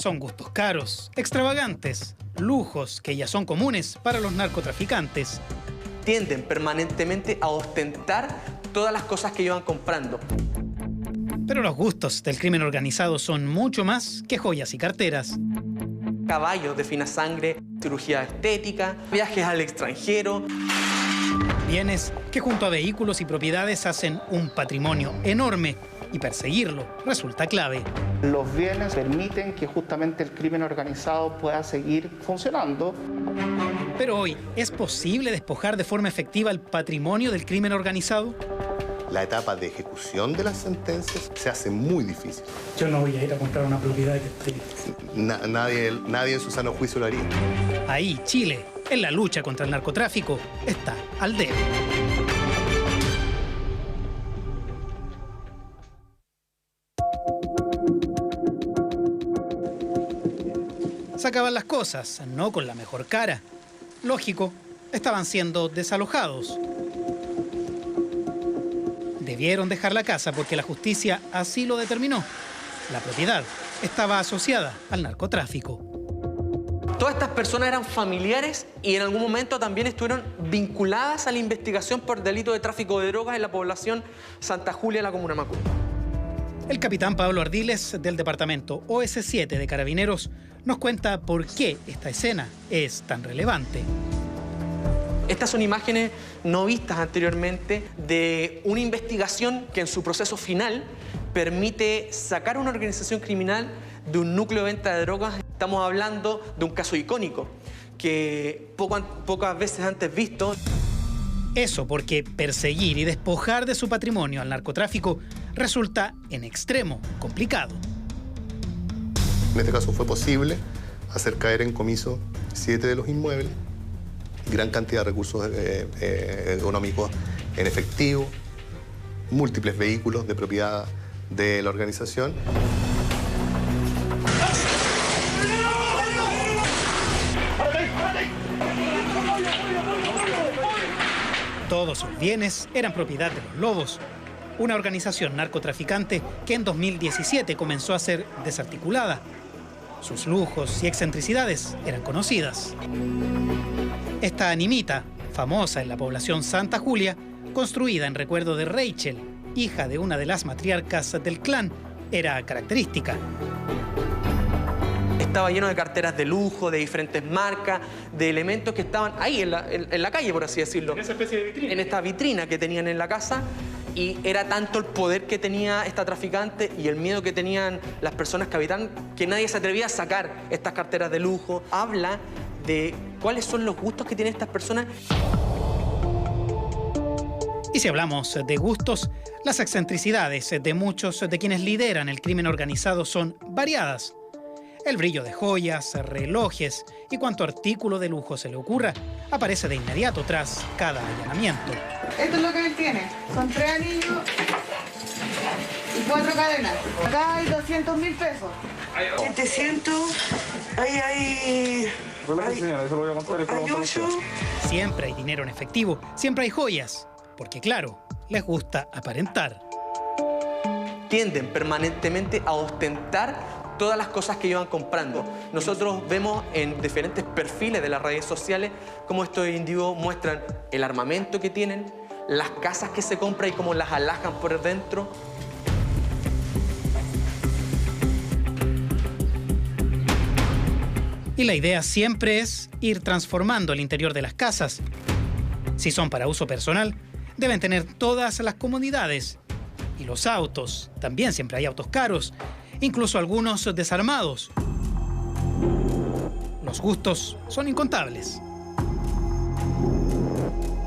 Son gustos caros, extravagantes, lujos que ya son comunes para los narcotraficantes. Tienden permanentemente a ostentar todas las cosas que llevan comprando. Pero los gustos del crimen organizado son mucho más que joyas y carteras. Caballos de fina sangre, cirugía estética, viajes al extranjero. Bienes que junto a vehículos y propiedades hacen un patrimonio enorme y perseguirlo resulta clave. Los bienes permiten que justamente el crimen organizado pueda seguir funcionando. Pero hoy, ¿es posible despojar de forma efectiva el patrimonio del crimen organizado? La etapa de ejecución de las sentencias se hace muy difícil. Yo no voy a ir a comprar una propiedad que esté... Nadie en su sano juicio lo haría. Ahí, Chile, en la lucha contra el narcotráfico, está al debe. Sacaban las cosas, no con la mejor cara. Lógico, estaban siendo desalojados. Debieron dejar la casa porque la justicia así lo determinó. La propiedad estaba asociada al narcotráfico. Todas estas personas eran familiares y en algún momento también estuvieron vinculadas a la investigación por delito de tráfico de drogas en la población Santa Julia, la comuna de Macul. El capitán Pablo Ardiles, del departamento OS7 de Carabineros, nos cuenta por qué esta escena es tan relevante. Estas son imágenes no vistas anteriormente de una investigación que en su proceso final permite sacar una organización criminal de un núcleo de venta de drogas. Estamos hablando de un caso icónico que pocas veces antes visto. Eso porque perseguir y despojar de su patrimonio al narcotráfico resulta en extremo complicado. En este caso fue posible hacer caer en comiso 7 de los inmuebles, gran cantidad de recursos económicos en efectivo, múltiples vehículos de propiedad de la organización. Todos sus bienes eran propiedad de los Lobos, una organización narcotraficante que en 2017 comenzó a ser desarticulada. Sus lujos y excentricidades eran conocidas. Esta animita, famosa en la población Santa Julia, construida en recuerdo de Rachel, hija de una de las matriarcas del clan, era característica. Estaba lleno de carteras de lujo, de diferentes marcas, de elementos que estaban ahí en la calle, por así decirlo. En esa especie de vitrina. En esta vitrina que tenían en la casa. Y era tanto el poder que tenía esta traficante y el miedo que tenían las personas que habitaban que nadie se atrevía a sacar estas carteras de lujo. Habla de cuáles son los gustos que tienen estas personas. Y si hablamos de gustos, las excentricidades de muchos de quienes lideran el crimen organizado son variadas. El brillo de joyas, relojes y cuanto artículo de lujo se le ocurra aparece de inmediato tras cada allanamiento. Esto es lo que él tiene. Son 3 anillos y 4 cadenas. Acá hay 200.000 pesos. 700. Ahí hay... Hay 8. Siempre hay dinero en efectivo, siempre hay joyas. Porque claro, les gusta aparentar. Tienden permanentemente a ostentar todas las cosas que llevan comprando. Nosotros vemos en diferentes perfiles de las redes sociales cómo estos individuos muestran el armamento que tienen, las casas que se compran y cómo las alajan por dentro. Y la idea siempre es ir transformando el interior de las casas. Si son para uso personal, deben tener todas las comodidades. Y los autos, también siempre hay autos caros, incluso algunos desarmados. Los gustos son incontables.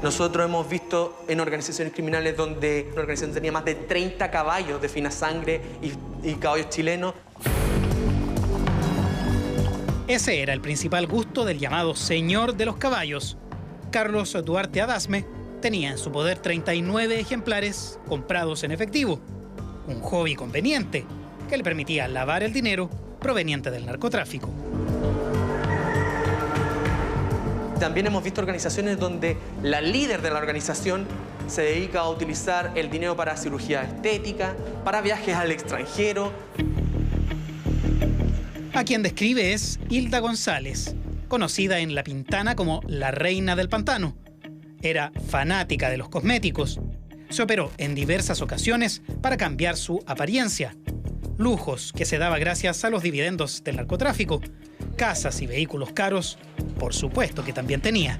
Nosotros hemos visto en organizaciones criminales donde una organización tenía más de 30 caballos de fina sangre y caballos chilenos. Ese era el principal gusto del llamado Señor de los Caballos. Carlos Duarte Adasme tenía en su poder 39 ejemplares comprados en efectivo. Un hobby conveniente que le permitía lavar el dinero proveniente del narcotráfico. También hemos visto organizaciones donde la líder de la organización se dedica a utilizar el dinero para cirugía estética, para viajes al extranjero. A quien describe es Hilda González, conocida en La Pintana como la reina del pantano. Era fanática de los cosméticos. Se operó en diversas ocasiones para cambiar su apariencia. Lujos que se daba gracias a los dividendos del narcotráfico. Casas y vehículos caros, por supuesto que también tenía.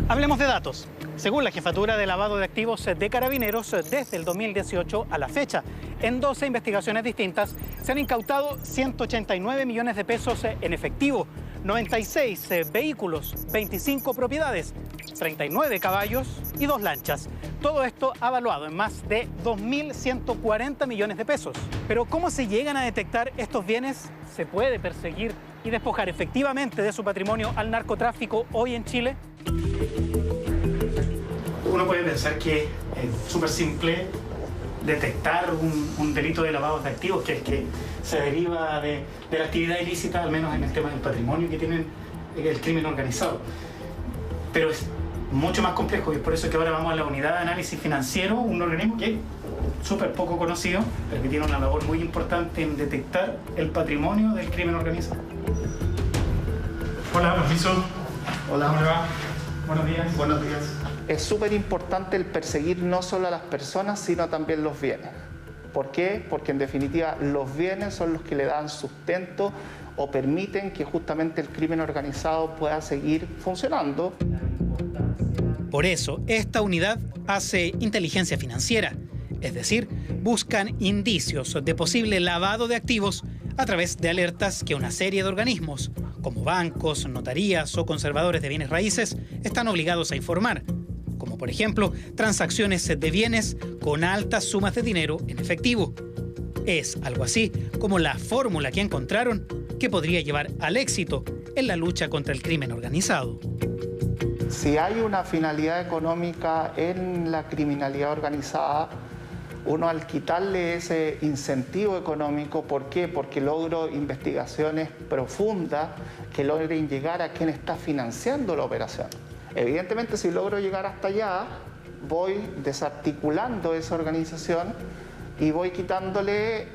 Hablemos de datos. Según la Jefatura de Lavado de Activos de Carabineros, desde el 2018 a la fecha, en 12 investigaciones distintas, se han incautado 189 millones de pesos en efectivo, 96 vehículos, 25 propiedades, 39 caballos y 2 lanchas. Todo esto avaluado en más de 2.140 millones de pesos. Pero ¿cómo se llegan a detectar estos bienes? ¿Se puede perseguir y despojar efectivamente de su patrimonio al narcotráfico hoy en Chile? Uno puede pensar que es súper simple detectar un delito de lavado de activos, que es que se deriva de la actividad ilícita, al menos en el tema del patrimonio que tienen el crimen organizado. Pero es mucho más complejo y es por eso que ahora vamos a la unidad de análisis financiero, un organismo que es súper poco conocido, pero que tiene una labor muy importante en detectar el patrimonio del crimen organizado. Hola, permiso. Hola. ¿Cómo le va? Buenos días. Buenos días. Es súper importante el perseguir no solo a las personas, sino también los bienes. ¿Por qué? Porque en definitiva los bienes son los que le dan sustento o permiten que justamente el crimen organizado pueda seguir funcionando. Por eso, esta unidad hace inteligencia financiera, es decir, buscan indicios de posible lavado de activos a través de alertas que una serie de organismos, como bancos, notarías o conservadores de bienes raíces, están obligados a informar, como por ejemplo transacciones de bienes con altas sumas de dinero en efectivo. Es algo así como la fórmula que encontraron que podría llevar al éxito en la lucha contra el crimen organizado. Si hay una finalidad económica en la criminalidad organizada, uno al quitarle ese incentivo económico, ¿por qué? Porque logro investigaciones profundas que logren llegar a quien está financiando la operación. Evidentemente, si logro llegar hasta allá, voy desarticulando esa organización y voy quitándole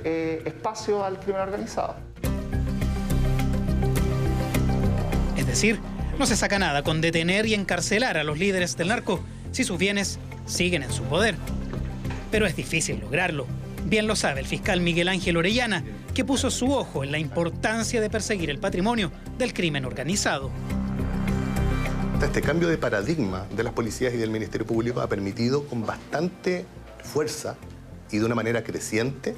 espacio al crimen organizado. Es decir, no se saca nada con detener y encarcelar a los líderes del narco si sus bienes siguen en su poder. Pero es difícil lograrlo. Bien lo sabe el fiscal Miguel Ángel Orellana, que puso su ojo en la importancia de perseguir el patrimonio del crimen organizado. Este cambio de paradigma de las policías y del Ministerio Público ha permitido con bastante fuerza y de una manera creciente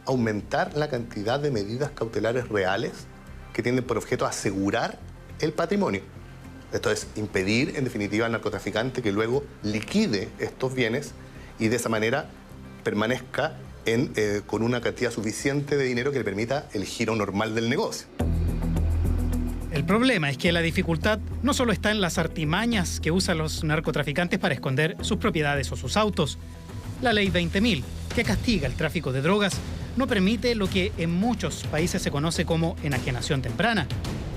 aumentar la cantidad de medidas cautelares reales que tienen por objeto asegurar el patrimonio. Esto es impedir, en definitiva, al narcotraficante que luego liquide estos bienes y de esa manera permanezca con una cantidad suficiente de dinero que le permita el giro normal del negocio. El problema es que la dificultad no solo está en las artimañas que usan los narcotraficantes para esconder sus propiedades o sus autos. La Ley 20.000, que castiga el tráfico de drogas, no permite lo que en muchos países se conoce como enajenación temprana,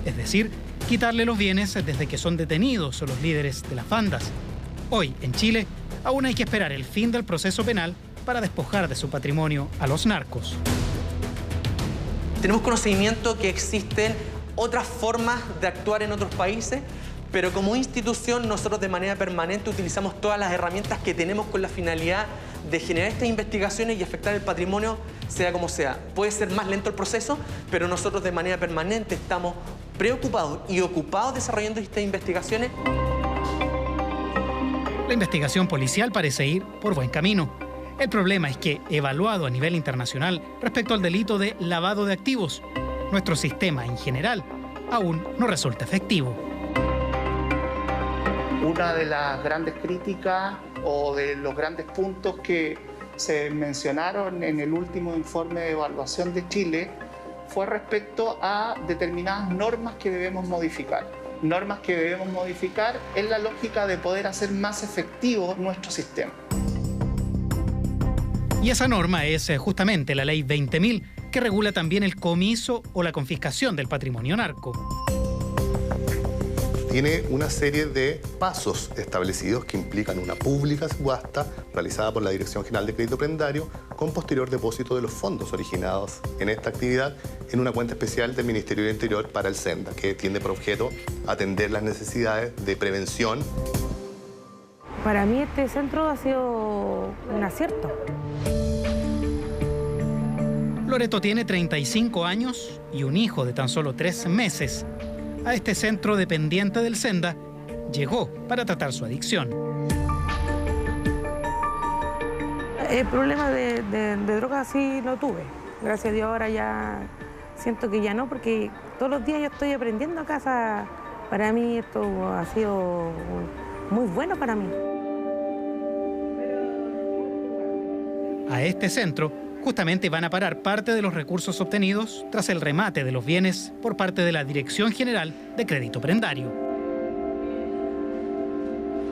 es decir, quitarle los bienes desde que son detenidos los líderes de las bandas. Hoy, en Chile, aún hay que esperar el fin del proceso penal para despojar de su patrimonio a los narcos. Tenemos conocimiento que existen otras formas de actuar en otros países, pero como institución nosotros de manera permanente utilizamos todas las herramientas que tenemos con la finalidad de generar estas investigaciones y afectar el patrimonio, sea como sea. Puede ser más lento el proceso, pero nosotros de manera permanente estamos preocupados y ocupados desarrollando estas investigaciones. La investigación policial parece ir por buen camino. El problema es que, evaluado a nivel internacional respecto al delito de lavado de activos, nuestro sistema en general aún no resulta efectivo. Una de las grandes críticas o de los grandes puntos que se mencionaron en el último informe de evaluación de Chile fue respecto a determinadas normas que debemos modificar. Normas que debemos modificar en la lógica de poder hacer más efectivo nuestro sistema. Y esa norma es justamente la Ley 20.000, que regula también el comiso o la confiscación del patrimonio narco. Tiene una serie de pasos establecidos que implican una pública subasta realizada por la Dirección General de Crédito Prendario con posterior depósito de los fondos originados en esta actividad en una cuenta especial del Ministerio del Interior para el Senda, que tiene por objeto atender las necesidades de prevención. Para mí este centro ha sido un acierto. Loreto tiene 35 años y un hijo de tan solo 3 meses. A este centro dependiente del Senda llegó para tratar su adicción. El problema de drogas sí lo tuve. Gracias a Dios ahora ya siento que ya no, porque todos los días yo estoy aprendiendo a casa. Para mí esto ha sido muy bueno para mí. A este centro justamente van a parar parte de los recursos obtenidos tras el remate de los bienes por parte de la Dirección General de Crédito Prendario.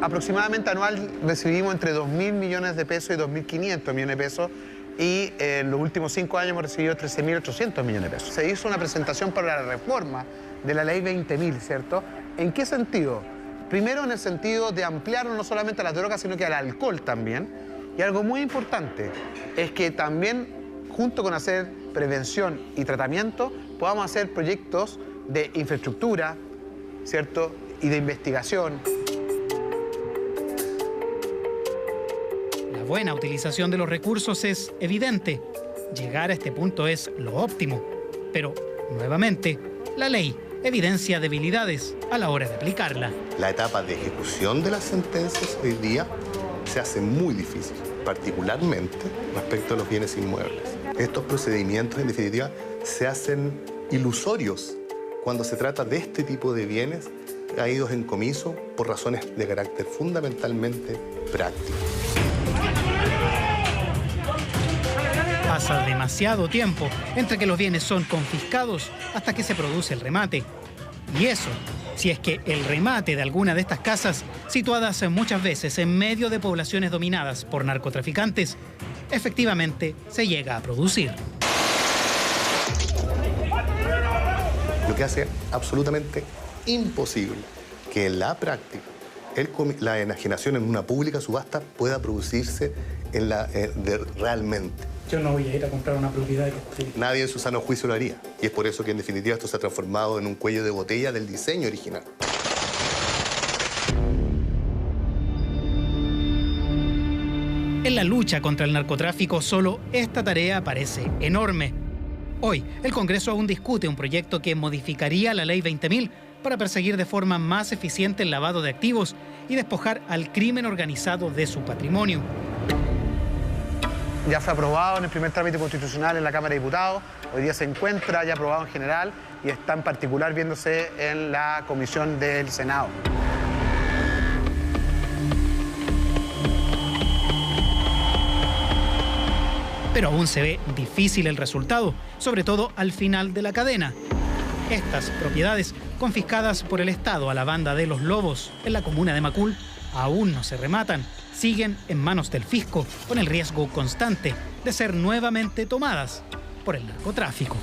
Aproximadamente anual recibimos entre 2.000 millones de pesos y 2.500 millones de pesos y en los últimos 5 años hemos recibido 13.800 millones de pesos. Se hizo una presentación para la reforma de la ley 20.000, ¿cierto? ¿En qué sentido? Primero en el sentido de ampliar no solamente a las drogas, sino que al alcohol también. Y algo muy importante es que también, junto con hacer prevención y tratamiento, podamos hacer proyectos de infraestructura, ¿cierto? Y de investigación. La buena utilización de los recursos es evidente. Llegar a este punto es lo óptimo. Pero, nuevamente, la ley evidencia debilidades a la hora de aplicarla. La etapa de ejecución de las sentencias hoy día se hace muy difícil, particularmente respecto a los bienes inmuebles. Estos procedimientos, en definitiva, se hacen ilusorios cuando se trata de este tipo de bienes caídos en comiso por razones de carácter fundamentalmente práctico. Pasa demasiado tiempo entre que los bienes son confiscados hasta que se produce el remate. Y eso, si es que el remate de alguna de estas casas, situadas muchas veces en medio de poblaciones dominadas por narcotraficantes, efectivamente se llega a producir. Lo que hace absolutamente imposible que en la práctica la enajenación en una pública subasta pueda producirse realmente. Yo no voy a ir a comprar una propiedad que... Nadie en su sano juicio lo haría. Y es por eso que, en definitiva, esto se ha transformado en un cuello de botella del diseño original. En la lucha contra el narcotráfico, solo esta tarea parece enorme. Hoy, el Congreso aún discute un proyecto que modificaría la Ley 20.000 para perseguir de forma más eficiente el lavado de activos y despojar al crimen organizado de su patrimonio. Ya fue aprobado en el primer trámite constitucional en la Cámara de Diputados, hoy día se encuentra ya aprobado en general y está en particular viéndose en la comisión del Senado. Pero aún se ve difícil el resultado, sobre todo al final de la cadena. Estas propiedades confiscadas por el Estado a la banda de Los Lobos en la comuna de Macul aún no se rematan. Siguen en manos del fisco con el riesgo constante de ser nuevamente tomadas por el narcotráfico.